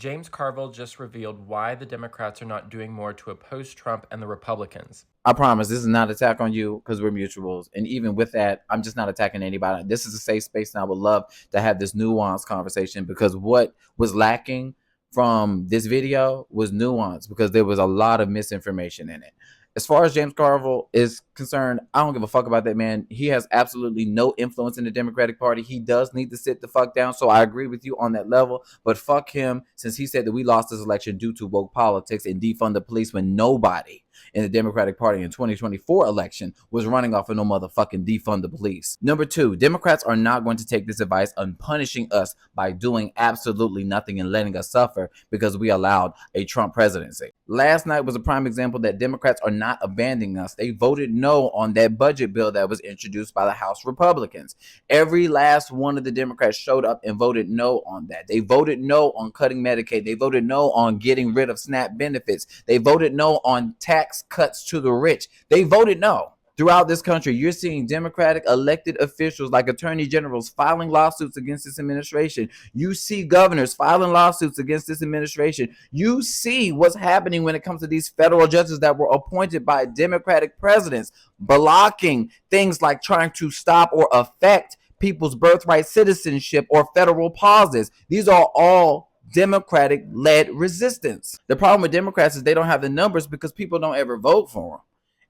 James Carville just revealed why the Democrats are not doing more to oppose Trump and the Republicans. I promise this is not an attack on you because we're mutuals. And even with that, I'm just not attacking anybody. This is a safe space, and I would love to have this nuanced conversation, because what was lacking from this video was nuance, because there was a lot of misinformation in it. As far as James Carville is concerned, I don't give a fuck about that man. He has absolutely no influence in the Democratic Party. He does need to sit the fuck down. So I agree with you on that level. But fuck him, since he said that we lost this election due to woke politics and defund the police, when nobody in the Democratic Party in 2024 election was running off of no motherfucking defund the police. Number two, Democrats are not going to take this advice on punishing us by doing absolutely nothing and letting us suffer because we allowed a Trump presidency. Last night was a prime example that Democrats are not abandoning us. They voted no on that budget bill that was introduced by the House Republicans. Every last one of the Democrats showed up and voted no on that. They voted no on cutting Medicaid. They voted no on getting rid of SNAP benefits. They voted no on tax cuts to the rich. They voted no. Throughout this country, you're seeing Democratic elected officials like attorney generals filing lawsuits against this administration. You see governors filing lawsuits against this administration. You see what's happening when it comes to these federal judges that were appointed by Democratic presidents, blocking things like trying to stop or affect people's birthright citizenship or federal pauses. These are all Democratic-led resistance. The problem with Democrats is they don't have the numbers because people don't ever vote for them.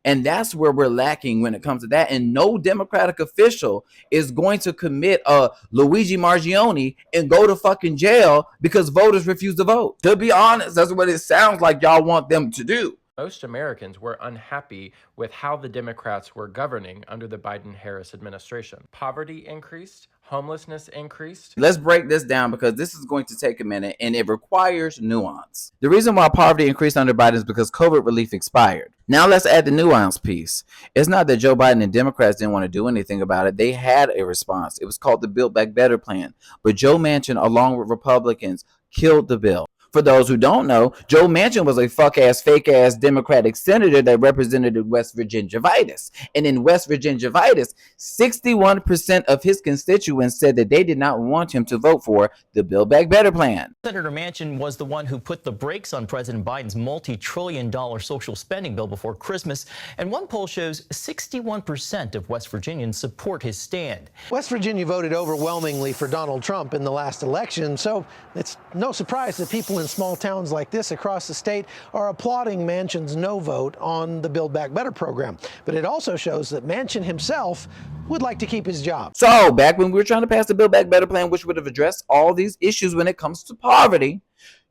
And that's where we're lacking when it comes to that. And no Democratic official is going to commit a Luigi Margione and go to fucking jail because voters refuse to vote. To be honest, that's what it sounds like y'all want them to do. Most Americans were unhappy with how the Democrats were governing under the Biden-Harris administration. Poverty increased, homelessness increased. Let's break this down because this is going to take a minute and it requires nuance. The reason why poverty increased under Biden is because COVID relief expired. Now let's add the nuance piece. It's not that Joe Biden and Democrats didn't want to do anything about it. They had a response. It was called the Build Back Better plan. But Joe Manchin, along with Republicans, killed the bill. For those who don't know, Joe Manchin was a fuck-ass, fake-ass Democratic senator that represented West Virginia-vitis. And in West Virginia-vitis, 61% of his constituents said that they did not want him to vote for the Build Back Better plan. Senator Manchin was the one who put the brakes on President Biden's multi-trillion-dollar social spending bill before Christmas. And one poll shows 61% of West Virginians support his stand. West Virginia voted overwhelmingly for Donald Trump in the last election, so it's no surprise that people in small towns like this across the state are applauding Manchin's no vote on the Build Back Better program. But it also shows that Manchin himself would like to keep his job. So back when we were trying to pass the Build Back Better plan, which would have addressed all these issues when it comes to poverty,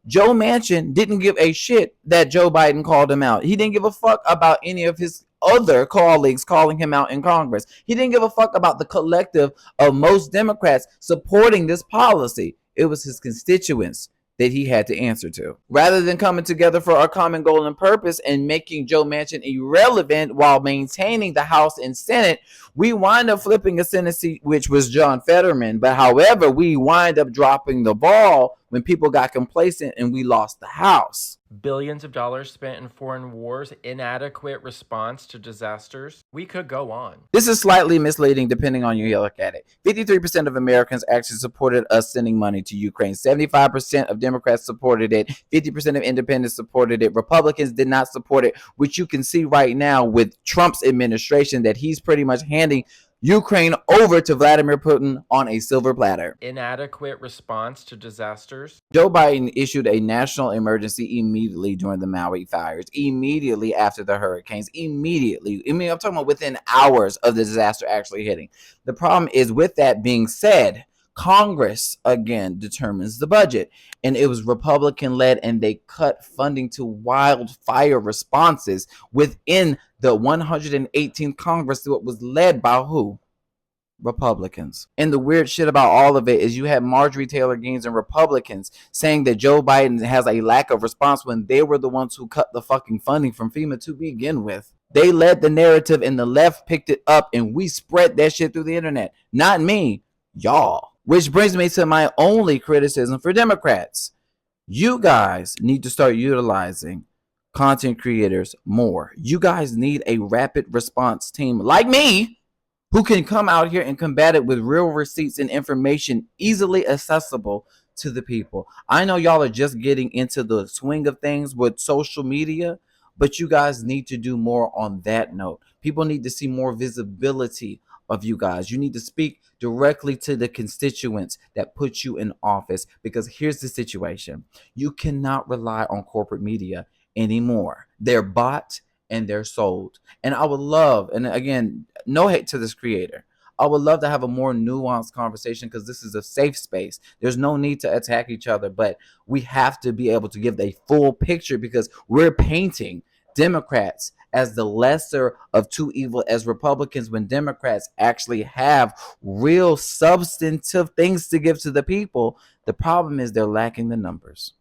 Joe Manchin didn't give a shit that Joe Biden called him out. He didn't give a fuck about any of his other colleagues calling him out in Congress. He didn't give a fuck about the collective of most Democrats supporting this policy. It was his constituents that he had to answer to. Rather than coming together for a common goal and purpose and making Joe Manchin irrelevant while maintaining the House and Senate, we wind up flipping a Senate seat, which was John Fetterman. But however, we wind up dropping the ball when people got complacent and we lost the House. Billions of dollars spent in foreign wars, inadequate response to disasters. We could go on. This is slightly misleading depending on you look at it. 53% of Americans actually supported us sending money to Ukraine. 75% of Democrats supported it. 50% of independents supported it. Republicans did not support it, which you can see right now with Trump's administration, that he's pretty much handing Ukraine over to Vladimir Putin on a silver platter. Inadequate response to disasters. Joe Biden issued a national emergency immediately during the Maui fires, immediately after the hurricanes, immediately. I mean, I'm talking about within hours of the disaster actually hitting. The problem is, with that being said, Congress again determines the budget, and it was Republican led, and they cut funding to wildfire responses within the 118th Congress. That was led by who? Republicans. And the weird shit about all of it is you had Marjorie Taylor Greene and Republicans saying that Joe Biden has a lack of response when they were the ones who cut the fucking funding from FEMA to begin with. They led the narrative and the left picked it up, and we spread that shit through the internet. Not me, y'all. Which brings me to my only criticism for Democrats. You guys need to start utilizing content creators more. You guys need a rapid response team like me who can come out here and combat it with real receipts and information easily accessible to the people. I know y'all are just getting into the swing of things with social media, but you guys need to do more on that note. People need to see more visibility of you guys. You need to speak directly to the constituents that put you in office, because here's the situation. You cannot rely on corporate media anymore. They're bought and they're sold. And I would love, and again, no hate to this creator, I would love to have a more nuanced conversation, because this is a safe space. There's no need to attack each other, but we have to be able to give a full picture, because we're painting Democrats as the lesser of two evil as Republicans, when Democrats actually have real substantive things to give to the people. The problem is they're lacking the numbers.